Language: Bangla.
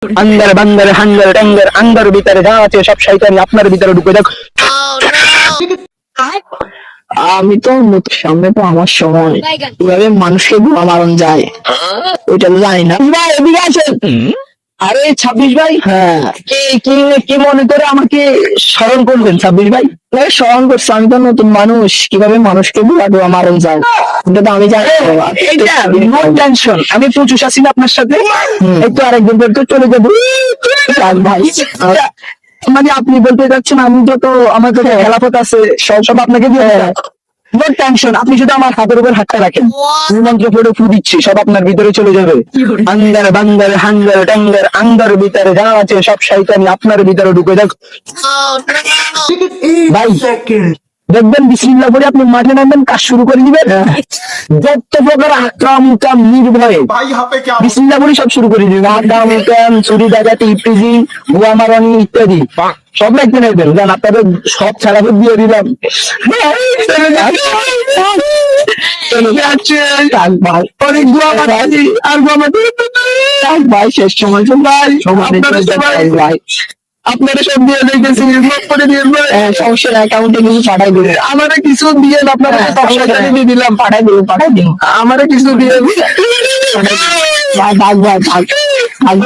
আন্দার বান্দার হাঙ্গার টাঙ্গার আন্দার ভিতরে যা আছে সব শয়তানি আপনার ভিতরে ঢুকে যাক। আমি তো সামনে তো আমার সময় কিভাবে মানুষকে ধোয়া মারণ যায় ওইটা তো জানি না। ভাই এদিকে আছেন। আরে 26 ভাই, হ্যাঁ কি মনে করে আমাকে স্মরণ করবেন 26 ভাই? স্মরণ করছি, আমি তো নতুন মানুষ, কিভাবে মানুষকে ধোয়া মারণ যায় এটা তো আমি জানি। নো টেনশন, আমি প্রচুর আছি না আপনার সাথে, একটু আরেকদিন পর তো চলে যাবো ভাই। মানে আপনি বলতে চাচ্ছেন আমি যত আমার যত খেলাফত আছে সব আপনাকে দিয়ে নো টেনশন, আপনি শুধু আমার হাতের উপর হাতটা রাখেন, মন্ত্র পড়ে ফু দিচ্ছি, সব আপনার ভিতরে চলে যাবে। আন্দার বান্দার হাঙ্গার টাঙ্গার আন্দার ভিতরে যা আছে সব শয়তানি আপনার ভিতরে ঢুকে যাক। ভাই দেখবেন বিসমিল্লাহ করে আপনি মাঠে নামবেন, কাজ শুরু করে দিবেন, যত প্রকার আক্রম উকাম নির্ভয়ে বিসমিল্লাহ করে সব শুরু করে দিবেন। আক্রম উকাম, চুরি ডাকাতি, ইফতিজিং, ভুয়া মারানি ইত্যাদি সব রাখতে নেবেন। জান আপনাদের সব ছাড়াতে দিয়ে দিলাম। অনেক দোয়া মারানি আর ভাই শেষ সময় ভাই আপনারা সব দিয়ে দেখেছি করে দিয়ে সমস্যা অ্যাকাউন্টে কিছু পাঠাই দিবেন, আমারে কিছু দিয়ে আপনারা দিয়ে দিলাম, পাঠাই দিন আমারে কিছু দিয়ে ভাই ভাগ